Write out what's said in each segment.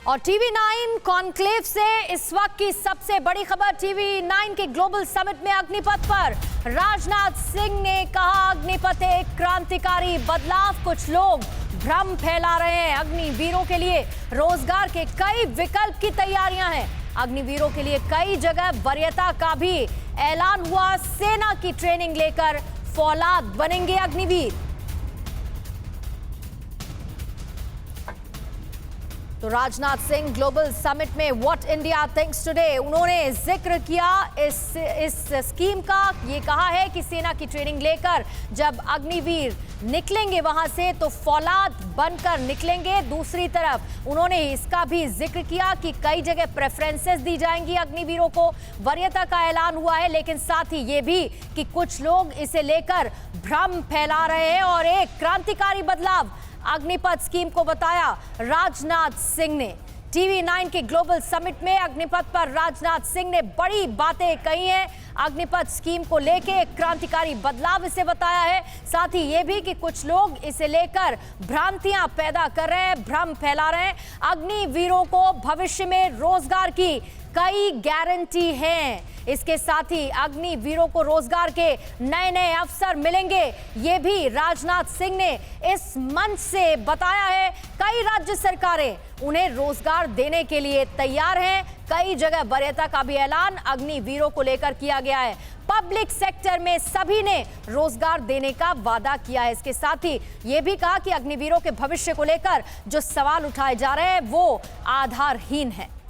और TV 9 conclave से इस वक्त की सबसे बड़ी खबर। टीवी 9 के ग्लोबल समिट में अग्निपथ पर राजनाथ सिंह ने कहा, अग्निपथ एक क्रांतिकारी बदलाव। कुछ लोग भ्रम फैला रहे हैं। अग्निवीरों के लिए रोजगार के कई विकल्प की तैयारियां हैं। अग्निवीरों के लिए कई जगह वरीयता का भी ऐलान हुआ। सेना की ट्रेनिंग लेकर फौलाद बनेंगे अग्निवीर। तो राजनाथ सिंह ग्लोबल समिट में व्हाट इंडिया थिंक्स टुडे, उन्होंने जिक्र किया इस स्कीम का। ये कहा है कि सेना की ट्रेनिंग लेकर जब अग्निवीर निकलेंगे वहां से तो फौलाद बनकर निकलेंगे। दूसरी तरफ उन्होंने इसका भी जिक्र किया कि कई जगह प्रेफरेंसेस दी जाएंगी अग्निवीरों को। वरीयता का ऐलान हुआ है, लेकिन साथ ही ये भी कि कुछ लोग इसे लेकर भ्रम फैला रहे हैं और एक क्रांतिकारी बदलाव अग्निपथ स्कीम को बताया राजनाथ सिंह ने। टीवी 9 के ग्लोबल समिट में अग्निपथ पर राजनाथ सिंह ने बड़ी बातें कही हैं। अग्निपथ स्कीम को लेके एक क्रांतिकारी बदलाव इसे बताया है। साथ ही ये भी कि कुछ लोग इसे लेकर भ्रांतियां पैदा कर रहे हैं, भ्रम फैला रहे हैं। अग्निवीरों को भविष्य में रोजगार की कई गारंटी हैं। इसके साथ ही अग्निवीरों को रोजगार के नए नए अवसर मिलेंगे, ये भी राजनाथ सिंह ने इस मंच से बताया है। कई राज्य सरकारें उन्हें रोजगार देने के लिए तैयार हैं। कई जगह वरीयता का भी ऐलान अग्निवीरों को लेकर किया गया है। पब्लिक सेक्टर में सभी ने रोजगार देने का वादा किया है। इसके साथ ही यह भी कहा कि अग्निवीरों के भविष्य को लेकर जो सवाल उठाए जा रहे हैं वो आधारहीन है।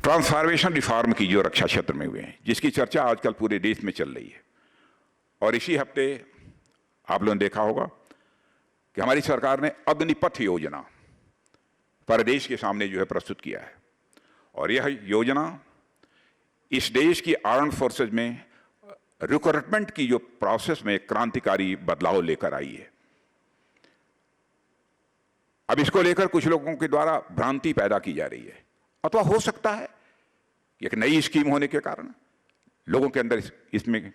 ट्रांसफॉर्मेशन रिफॉर्म की जो रक्षा क्षेत्र में हुए हैं, जिसकी चर्चा आजकल पूरे देश में चल रही है, और इसी हफ्ते आप लोगों ने देखा होगा कि हमारी सरकार ने अग्निपथ योजना पर देश के सामने जो है प्रस्तुत किया है। और यह योजना इस देश की आर्म्ड फोर्सेज में रिक्रूटमेंट की जो प्रोसेस में क्रांतिकारी बदलाव लेकर आई है। अब इसको लेकर कुछ लोगों के द्वारा भ्रांति पैदा की जा रही है, अथवा हो सकता है कि एक नई स्कीम होने के कारण लोगों के अंदर इसमें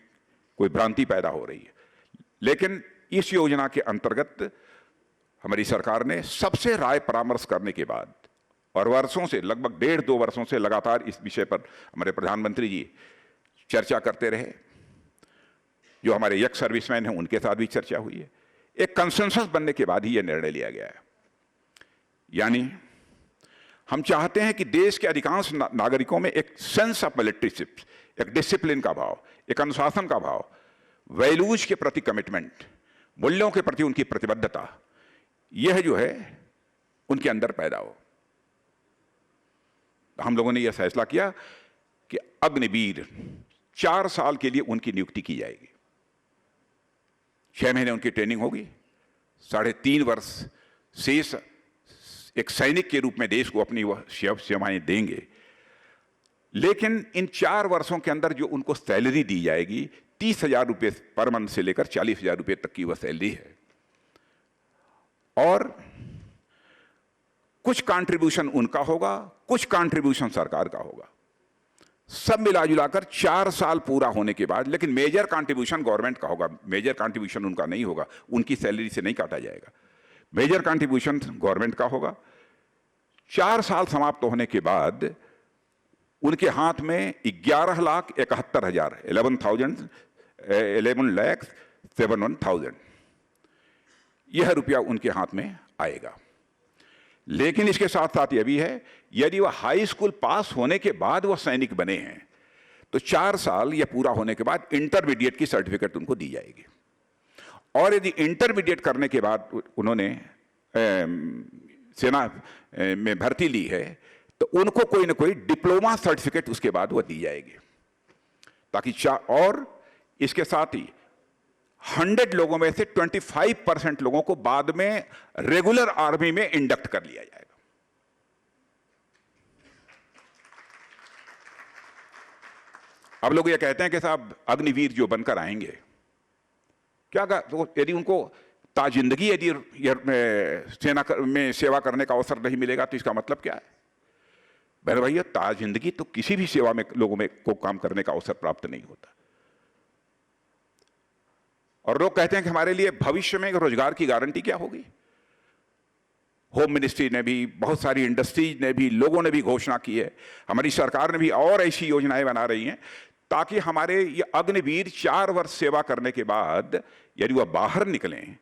कोई भ्रांति पैदा हो रही है। लेकिन इस योजना के अंतर्गत हमारी सरकार ने सबसे राय परामर्श करने के बाद और वर्षों से, लगभग 1.5-2 वर्षों से लगातार इस विषय पर हमारे प्रधानमंत्री जी चर्चा करते रहे। जो हमारे यंग सर्विसमैन हैं उनके साथ भी चर्चा हुई है। एक कंसेंसस बनने के बाद ही यह निर्णय लिया गया है। यानी हम चाहते हैं कि देश के अधिकांश नागरिकों में एक सेंस ऑफ मिलिट्रीशिप, एक डिसिप्लिन का भाव, एक अनुशासन का भाव, वैल्यूज के प्रति कमिटमेंट, मूल्यों के प्रति उनकी प्रतिबद्धता, यह जो है उनके अंदर पैदा हो। हम लोगों ने यह फैसला किया कि अग्निवीर 4 साल के लिए उनकी नियुक्ति की जाएगी। 6 महीने उनकी ट्रेनिंग होगी, 3.5 वर्ष शेष एक सैनिक के रूप में देश को अपनी वह सेवाएं देंगे। लेकिन इन 4 वर्षों के अंदर जो उनको सैलरी दी जाएगी, 30,000 रुपये पर मंथ से लेकर 40,000 रुपये तक की वह सैलरी है। और कुछ कंट्रीब्यूशन उनका होगा, कुछ कंट्रीब्यूशन सरकार का होगा। सब मिला जुलाकर 4 साल पूरा होने के बाद, लेकिन मेजर कंट्रीब्यूशन गवर्नमेंट का होगा। मेजर कंट्रीब्यूशन उनका नहीं होगा, उनकी सैलरी से नहीं काटा जाएगा। मेजर कंट्रीब्यूशन गवर्नमेंट का होगा। 4 साल समाप्त होने के बाद उनके हाथ में 11,71,000 11,71,000 यह रुपया उनके हाथ में आएगा। लेकिन इसके साथ साथ यह भी है, यदि वह हाई स्कूल पास होने के बाद वह सैनिक बने हैं तो 4 साल यह पूरा होने के बाद इंटरमीडिएट की सर्टिफिकेट उनको दी जाएगी। और यदि इंटरमीडिएट करने के बाद उन्होंने सेना में भर्ती ली है तो उनको कोई ना कोई डिप्लोमा सर्टिफिकेट उसके बाद वो दी जाएगी, ताकि और इसके साथ ही 100 लोगों में से 25% लोगों को बाद में रेगुलर आर्मी में इंडक्ट कर लिया जाएगा। अब लोग ये कहते हैं कि साहब अग्निवीर जो बनकर आएंगे, क्या तो यदि उनको ताजिंदगी यदि सेना में सेवा करने का अवसर नहीं मिलेगा तो इसका मतलब क्या है? बहन भैया, ताजिंदगी तो किसी भी सेवा में लोगों में को काम करने का अवसर प्राप्त नहीं होता। और लोग कहते हैं कि हमारे लिए भविष्य में रोजगार की गारंटी क्या होगी? होम मिनिस्ट्री ने भी, बहुत सारी इंडस्ट्रीज ने भी, लोगों ने भी घोषणा की है, हमारी सरकार ने भी और ऐसी योजनाएं बना रही हैं ताकि हमारे ये अग्निवीर 4 वर्ष सेवा करने के बाद यदि वह बाहर निकलें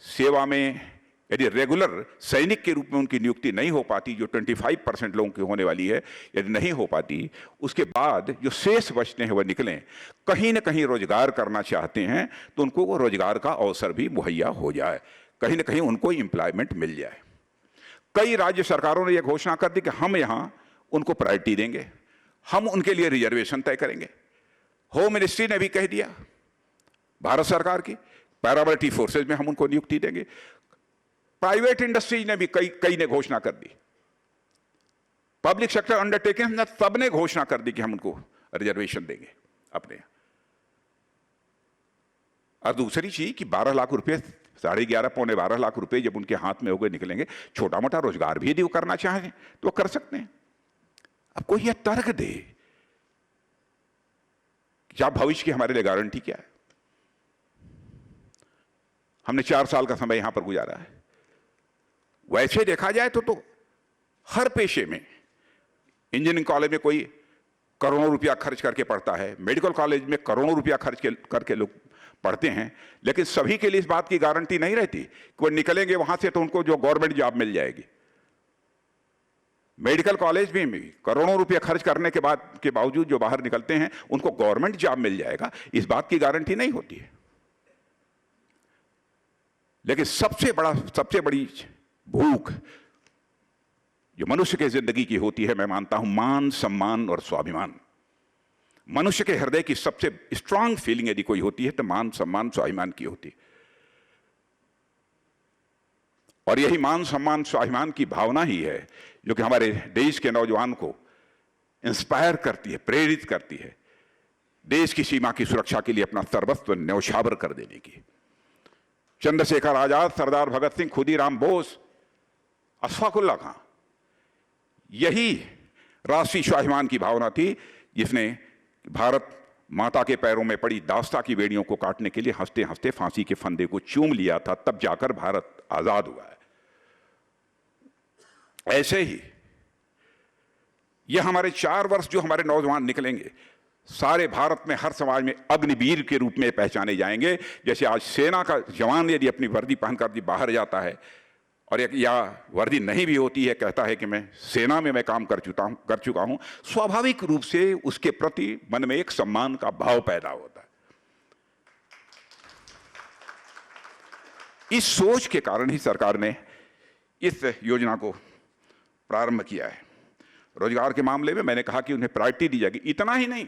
सेवा में, यदि रेगुलर सैनिक के रूप में उनकी नियुक्ति नहीं हो पाती, जो 25% लोगों की होने वाली है, यदि नहीं हो पाती, उसके बाद जो शेष बचते हैं वह निकलें, कहीं ना कहीं रोजगार करना चाहते हैं तो उनको वो रोजगार का अवसर भी मुहैया हो जाए, कहीं ना कहीं उनको एम्प्लॉयमेंट मिल जाए। कई राज्य सरकारों ने यह घोषणा कर दी कि हम यहां उनको प्रायोरिटी देंगे, हम उनके लिए रिजर्वेशन तय करेंगे। होम मिनिस्ट्री ने भी कह दिया, भारत सरकार की पैरामिलिट्री फोर्सेज में हम उनको नियुक्ति देंगे। प्राइवेट इंडस्ट्रीज ने भी कई ने घोषणा कर दी, पब्लिक सेक्टर अंडरटेकिंग ने सबने घोषणा कर दी कि हम उनको रिजर्वेशन देंगे अपने। और दूसरी चीज कि 12 लाख रुपए, 11.5 पौने 12 लाख रुपए जब उनके हाथ में होकर निकलेंगे, छोटा मोटा रोजगार भी यदि वो करना चाहें तो वो कर सकते हैं। अब कोई यह तर्क दे क्या भविष्य की हमारे लिए गारंटी क्या है? हमने 4 साल का समय यहां पर गुजारा है। वैसे देखा जाए तो हर पेशे में, इंजीनियरिंग कॉलेज में कोई करोड़ों रुपया खर्च करके पढ़ता है, मेडिकल कॉलेज में करोड़ों रुपया खर्च करके लोग पढ़ते हैं, लेकिन सभी के लिए इस बात की गारंटी नहीं रहती कि वो निकलेंगे वहां से तो उनको जो गवर्नमेंट जॉब मिल जाएगी। मेडिकल कॉलेज में भी करोड़ों रुपया खर्च करने के बावजूद जो बाहर निकलते हैं उनको गवर्नमेंट जॉब मिल जाएगा, इस बात की गारंटी नहीं होती है। लेकिन सबसे बड़ी भूख जो मनुष्य के जिंदगी की होती है, मैं मानता हूं, मान, सम्मान और स्वाभिमान। मनुष्य के हृदय की सबसे स्ट्रांग फीलिंग यदि कोई होती है तो मान, सम्मान, स्वाभिमान की होती है। और यही मान, सम्मान, स्वाभिमान की भावना ही है जो कि हमारे देश के नौजवान को इंस्पायर करती है, प्रेरित करती है देश की सीमा की सुरक्षा के लिए अपना सर्वस्व न्यौछावर कर देने की। चंद्रशेखर आजाद, सरदार भगत सिंह, खुदीराम बोस, अशफाक उल्लाह खां, यही राष्ट्रीय स्वाभिमान की भावना थी जिसने भारत माता के पैरों में पड़ी दास्ता की बेड़ियों को काटने के लिए हंसते हंसते फांसी के फंदे को चूम लिया था, तब जाकर भारत आजाद हुआ है। ऐसे ही यह हमारे 4 वर्ष जो हमारे नौजवान निकलेंगे, सारे भारत में हर समाज में अग्निवीर के रूप में पहचाने जाएंगे। जैसे आज सेना का जवान यदि अपनी वर्दी पहनकर बाहर जाता है और या वर्दी नहीं भी होती है, कहता है कि मैं सेना में मैं काम कर चुका हूं, स्वाभाविक रूप से उसके प्रति मन में एक सम्मान का भाव पैदा होता है। इस सोच के कारण ही सरकार ने इस योजना को प्रारंभ किया है। रोजगार के मामले में मैंने कहा कि उन्हें प्रायोरिटी दी जाएगी। इतना ही नहीं,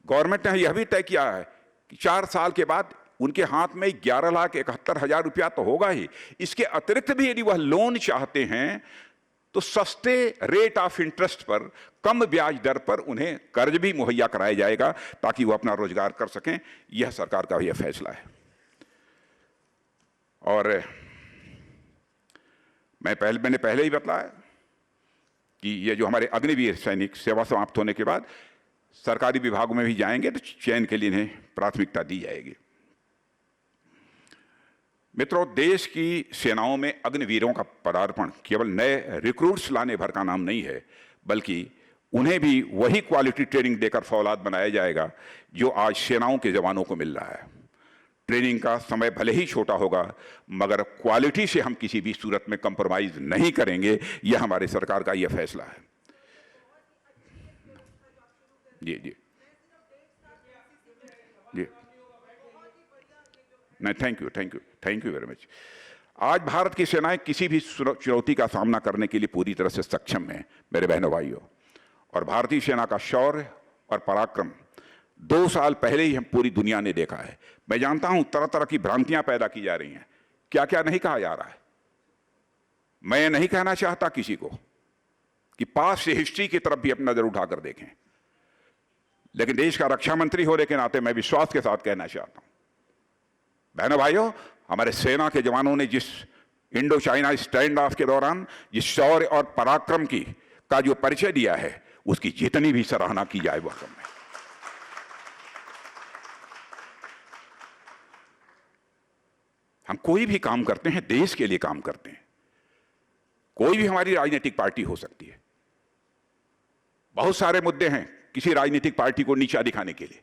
गवर्नमेंट ने यह भी तय किया है कि 4 साल के बाद उनके हाथ में 11,71,000 रुपया तो होगा ही, इसके अतिरिक्त भी यदि वह लोन चाहते हैं तो सस्ते रेट ऑफ इंटरेस्ट पर, कम ब्याज दर पर उन्हें कर्ज भी मुहैया कराया जाएगा ताकि वह अपना रोजगार कर सकें। यह सरकार का यह फैसला है। और मैंने पहले ही बताया कि ये जो हमारे अग्निवीर सैनिक सेवा समाप्त होने के बाद सरकारी विभागों में भी जाएंगे तो चयन के लिए इन्हें प्राथमिकता दी जाएगी। मित्रों, देश की सेनाओं में अग्निवीरों का पदार्पण केवल नए रिक्रूट्स लाने भर का नाम नहीं है, बल्कि उन्हें भी वही क्वालिटी ट्रेनिंग देकर फौलाद बनाया जाएगा जो आज सेनाओं के जवानों को मिल रहा है। ट्रेनिंग का समय भले ही छोटा होगा, मगर क्वालिटी से हम किसी भी सूरत में कंप्रोमाइज नहीं करेंगे। यह हमारे सरकार का यह फैसला है। जी जी जी, नहीं, थैंक यू वेरी मच। आज भारत की सेनाएं किसी भी चुनौती का सामना करने के लिए पूरी तरह से सक्षम हैं मेरे बहनों भाइयों। और भारतीय सेना का शौर्य और पराक्रम 2 साल पहले ही हम पूरी दुनिया ने देखा है। मैं जानता हूं तरह तरह की भ्रांतियां पैदा की जा रही हैं, क्या क्या नहीं कहा जा रहा है। मैं ये नहीं कहना चाहता किसी को कि पास से हिस्ट्री की तरफ भी अपनी नजर उठाकर देखें, लेकिन देश का रक्षा मंत्री होने के नाते मैं विश्वास के साथ कहना चाहता हूं, बहनों भाइयों, हमारे सेना के जवानों ने जिस इंडो चाइना स्टैंड ऑफ के दौरान जिस शौर्य और पराक्रम का जो परिचय दिया है, उसकी जितनी भी सराहना की जाए वह कम है। हम कोई भी काम करते हैं देश के लिए काम करते हैं। कोई भी हमारी राजनीतिक पार्टी हो सकती है। बहुत सारे मुद्दे हैं किसी राजनीतिक पार्टी को नीचा दिखाने के लिए।